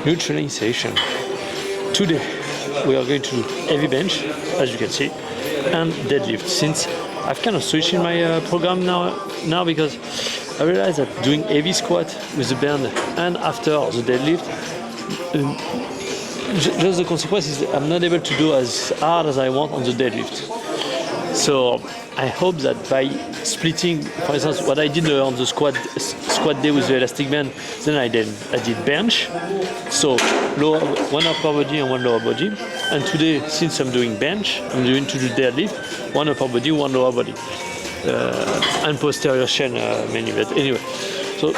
New training session. Today we are going to do heavy bench, as you can see, and deadlift. Since I've kind of switched in my program now because I realized that doing heavy squat with the band and after the deadlift, just the consequence is I'm not able to do as hard as I want on the deadlift. So I hope that by splitting, for instance, what I did on the squat day with the elastic band, then I did bench, so one upper body and one lower body. And today, since I'm doing bench, I'm going to do deadlift, one upper body, one lower body, and posterior chain mainly. But anyway, so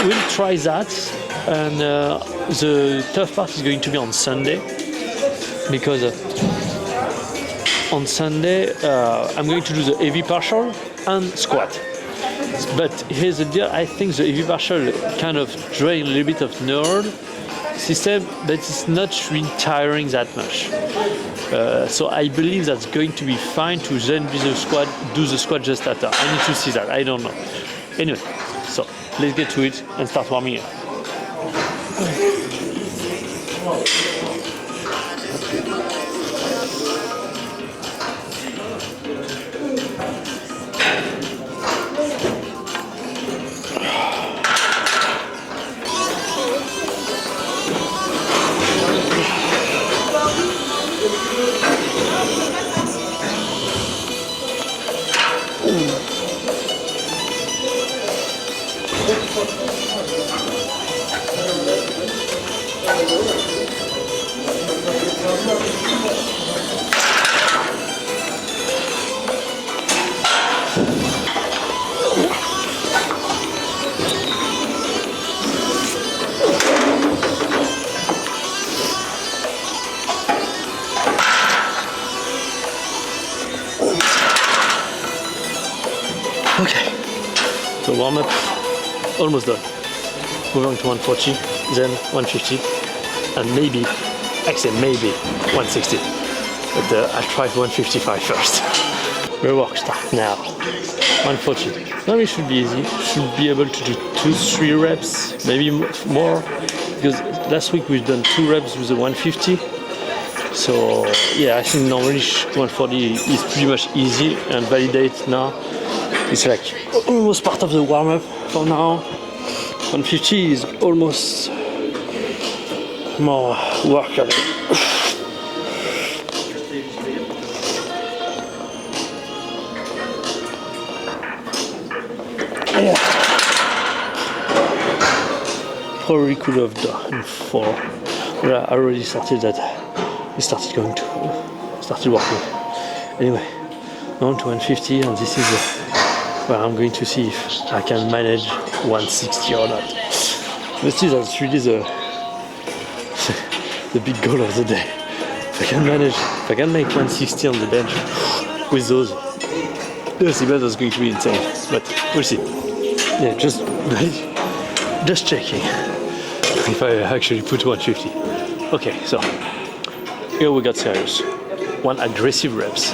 we'll try that. And the tough part is going to be on Sunday, because on Sunday I'm going to do the heavy partial and squat. But here's the deal, I think the heavy partial kind of drains a little bit of nerd system, but it's not really tiring that much. So I believe that's going to be fine to then do the squat just after. I need to see that, I don't know. Anyway, so let's get to it and start warming up. Okay, so warm up, almost done. Moving on to 140, then 150, and maybe 160. But I'll try 155 first. Rework start now. 140. Now it should be easy. Should be able to do 2-3 reps, maybe more. Because last week we've done 2 reps with the 150. So yeah, I think normally 140 is pretty much easy and validate now. It's like almost part of the warm-up for now. 150 is almost more work. Yeah. Probably could have done 4. But I already started that. It started working. Anyway, on to 150, and this is where I'm going to see if I can manage 160 or not. Let's see, that's really the big goal of the day. If I can make 160 on the bench with those, the event is going to be insane. But we'll see. Yeah, just checking if I actually put 150. Okay, so here we got serious. 1 aggressive reps.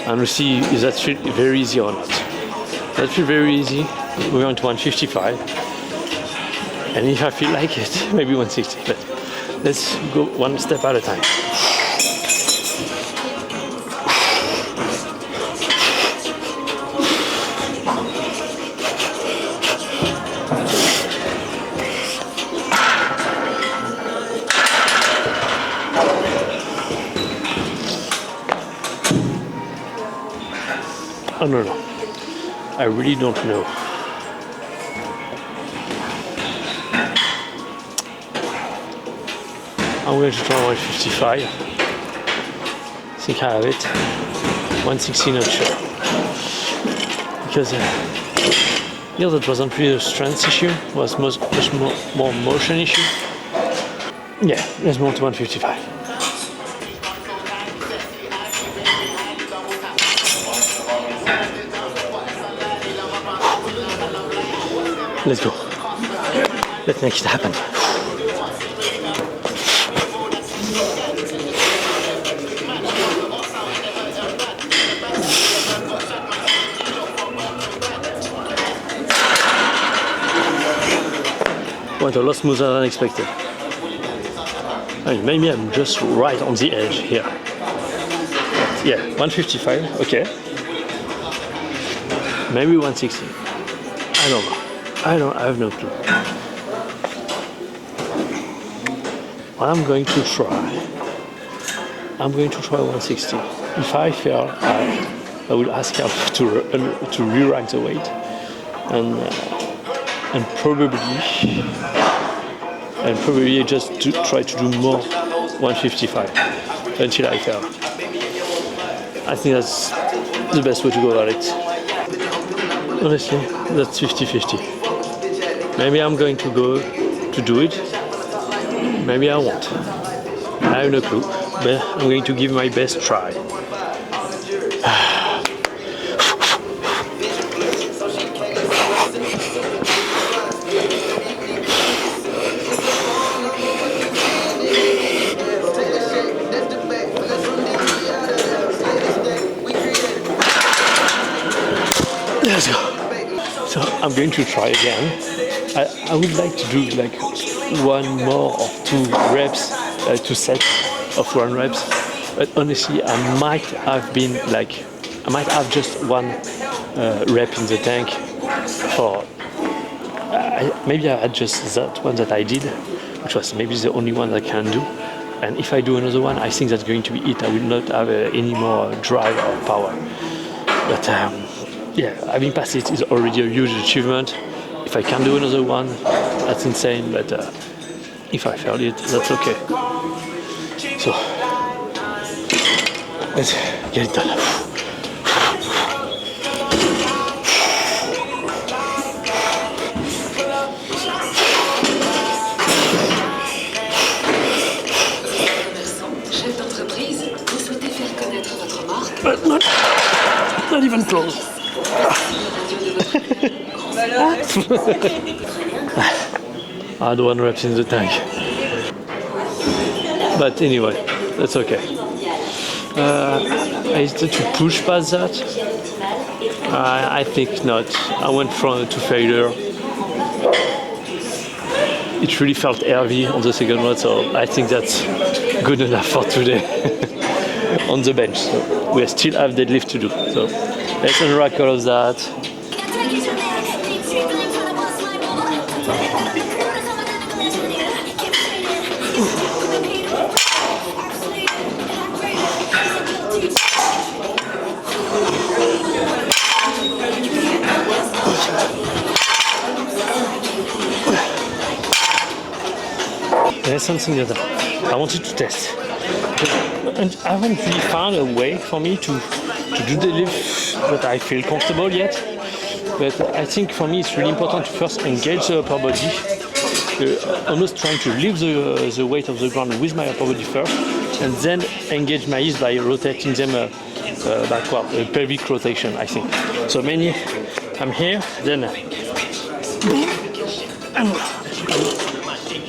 And we'll see if that feels very easy or not. That feels very easy. We're on to 155. And if I feel like it, maybe 160. But let's go one step at a time. I don't know. I really don't know. I'm going to try 155. I think I have it. 160, not sure. Because here that wasn't really a strength issue, it was much more motion issue. Yeah, let's move to 155. Let's go. Let's make it happen. Went a lot smoother than expected. I mean, maybe I'm just right on the edge here. But yeah, 155, okay. Maybe 160. I don't know. I have no clue. What I'm going to try 160. If I fail, I will ask help to re-rack the weight, and probably just to try to do more 155 until I fail. I think that's the best way to go about it. Honestly, that's 50-50. Maybe I'm going to go to do it. Maybe I won't. I have no clue, but I'm going to give my best try. Let's go. So I'm going to try again. I would like to do like one more or two reps, 2 sets of 1 reps. But honestly, I might have just 1 rep in the tank for. Maybe I had just that one that I did, which was maybe the only one I can do. And if I do another one, I think that's going to be it. I will not have any more drive or power. But yeah, having passed it is already a huge achievement. If I can do another one, that's insane. But if I failed it, that's okay. So let's get it done. But not even close. I had 1 reps in the tank. But anyway, that's okay. I hesitate to push past that. I think not. I went to failure. It really felt heavy on the second one, so I think that's good enough for today. On the bench, so we still have deadlift to do. So let's unrack all of that. There's something that I wanted to test. And I haven't really found a way for me to do the lift that I feel comfortable yet. But I think for me it's really important to first engage the upper body, almost trying to lift the weight of the ground with my upper body first, and then engage my hips by rotating them backward, a pelvic rotation, I think. So mainly I'm here, then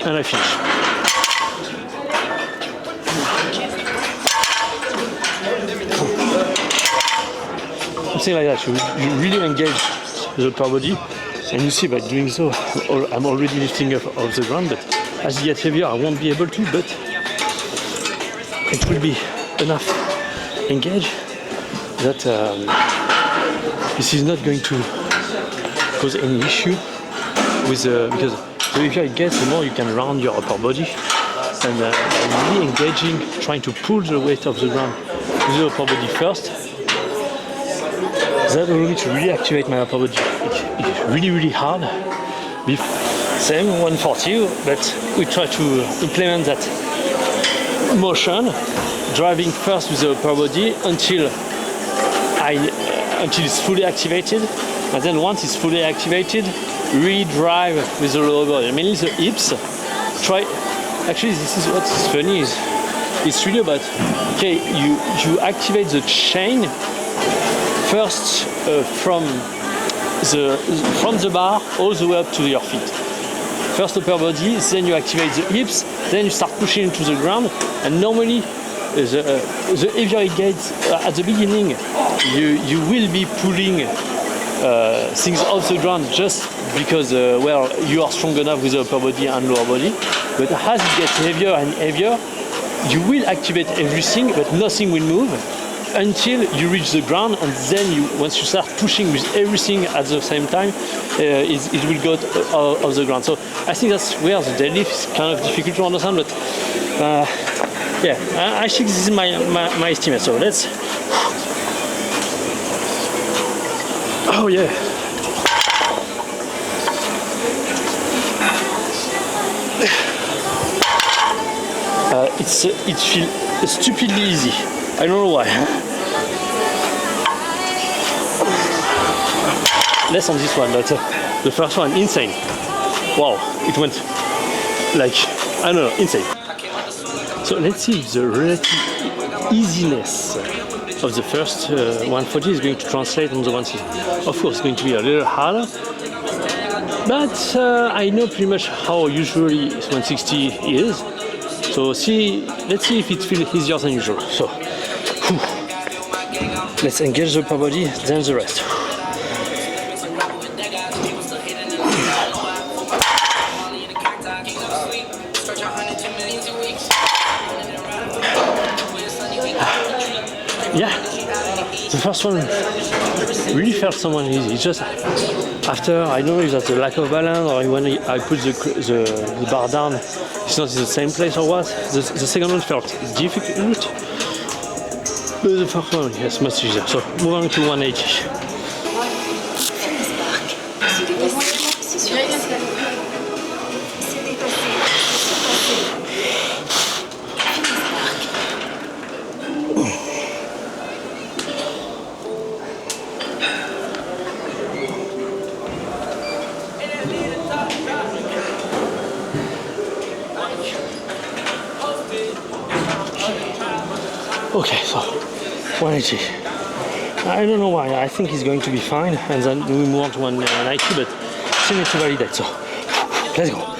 and I finish. Something like that. You really engage the upper body, and you see by doing so, I'm already lifting up off the ground. But as it gets heavier, I won't be able to. But it will be enough engage that this is not going to cause any issue with because the heavier it gets, the more you can round your upper body, and really engaging, trying to pull the weight of the ground with the upper body first. That allows me to really activate my upper body. It's really hard. Same 140, but we try to implement that motion, driving first with the upper body until it's fully activated, and then once it's fully activated, really drive with the lower body, mainly the hips. Actually, this is what's funny is it's really about you activate the chain first from the bar all the way up to your feet. First upper body, then you activate the hips, then you start pushing into the ground. And normally, the heavier it gets at the beginning, you will be pulling things off the ground just because well, you are strong enough with the upper body and lower body. But as it gets heavier and heavier, you will activate everything, but nothing will move until you reach the ground, and then once you start pushing with everything at the same time, it will go off the ground. So I think that's where the deadlift is kind of difficult to understand, but yeah, I think this is my estimate. So let's. Oh yeah. It feels stupidly easy. I don't know why. Less on this one, but the first one, insane. Wow, it went like, I don't know, insane. So let's see if the relative easiness of the first 140 is going to translate on the 160. Of course, it's going to be a little harder, but I know pretty much how usually 160 is. So let's see if it feels easier than usual. So let's engage the upper body, then the rest. Yeah, the first one really felt somewhat easy. It's just after, I don't know if that's the lack of balance or when I put the bar down, it's not in the same place or what. The second one felt difficult, but the first one, yes, much easier. So move on to 180. Okay, so 180. I don't know why. I think he's going to be fine, and then we move on to 190, but still need to validate. So let's go.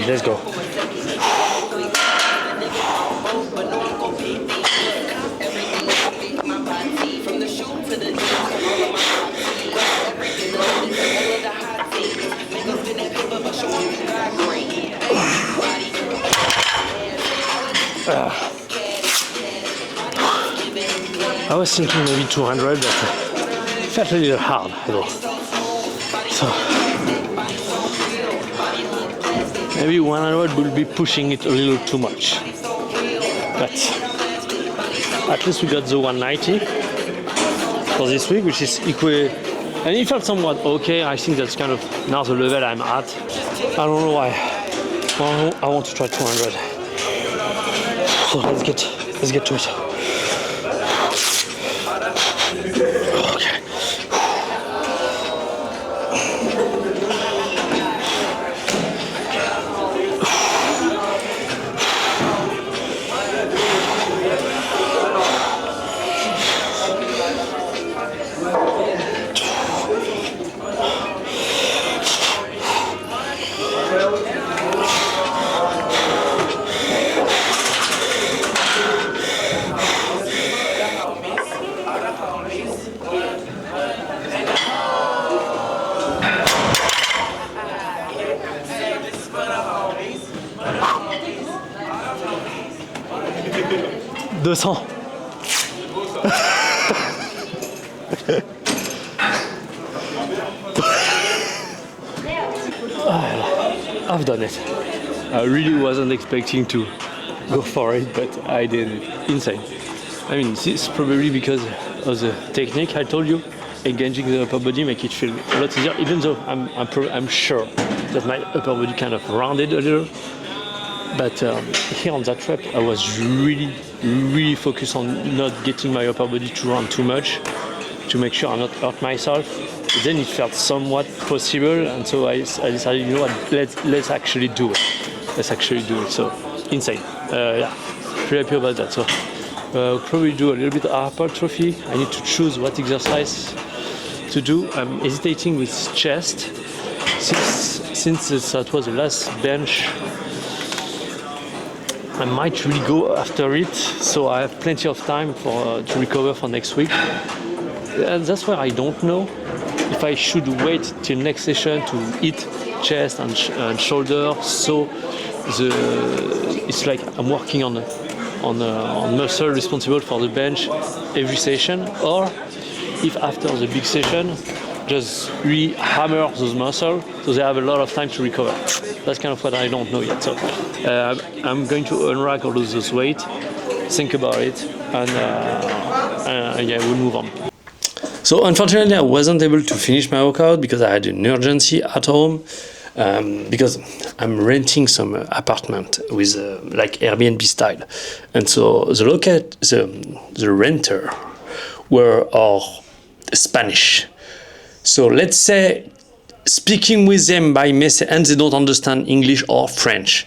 Let's go. I was thinking maybe 200, but it felt a little hard though. So maybe 100 will be pushing it a little too much. But at least we got the 190 for this week, which is equal. And it felt somewhat okay. I think that's kind of now the level I'm at. I don't know why. Well, I want to try 200. So let's get to it. Okay. I've done it. I really wasn't expecting to go for it, but I did it. Insane. I mean, it's probably because of the technique I told you. Engaging the upper body make it feel a lot easier, even though I'm sure that my upper body kind of rounded a little. But here on that rep, I was really focused on not getting my upper body to round too much. to make sure I not hurt myself. But then it felt somewhat possible, and so I decided, you know what, let's actually do it. Let's actually do it. So insane. Yeah, pretty happy about that. So probably do a little bit of hypertrophy. I need to choose what exercise to do. I'm hesitating with chest since that was the last bench. I might really go after it, so I have plenty of time to recover for next week. And that's where I don't know if I should wait till next session to hit chest and shoulder. So it's like I'm working on muscle responsible for the bench every session, or if after the big session just re-hammer those muscles so they have a lot of time to recover. That's kind of what I don't know yet. So I'm going to unrack all of those weight, think about it, and yeah, we'll move on. So unfortunately, I wasn't able to finish my workout because I had an urgency at home. Because I'm renting some apartment with like Airbnb style, and so the renter were all Spanish. So let's say speaking with them by message, and they don't understand English or French.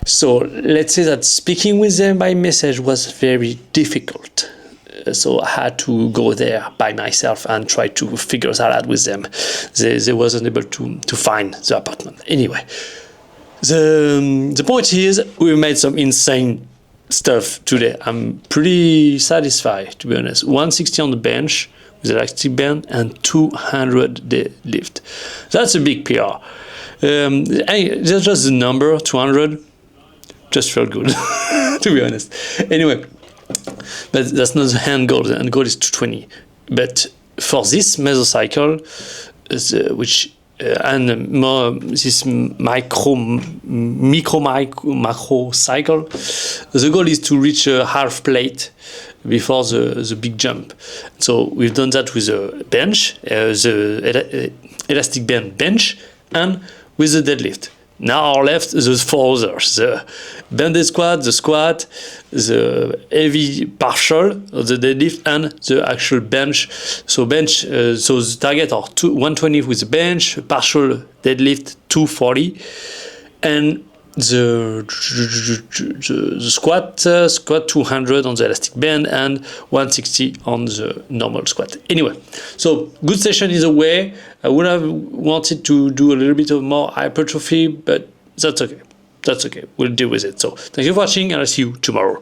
So let's say that speaking with them by message was very difficult. So I had to go there by myself and try to figure that out with them. They wasn't able to find the apartment. Anyway, the point is we made some insane stuff today. I'm pretty satisfied, to be honest. 160 on the bench with elastic band and 200 deadlift. That's a big PR. That's just the number 200. Just felt good, to be honest. Anyway. But that's not the end goal. The end goal is 220. But for this mesocycle, which and more this macro cycle, the goal is to reach a half plate before the big jump. So we've done that with the bench, the elastic band bench, and with the deadlift. Now are left the four others: the banded squat, the heavy partial, the deadlift, and the actual bench. So bench, so the target are 120 with the bench, partial deadlift 240, and the squat 200 on the elastic band and 160 on the normal squat. Anyway, so good session is away. I would have wanted to do a little bit of more hypertrophy, but that's okay. We'll deal with it. So thank you for watching, and I'll see you tomorrow.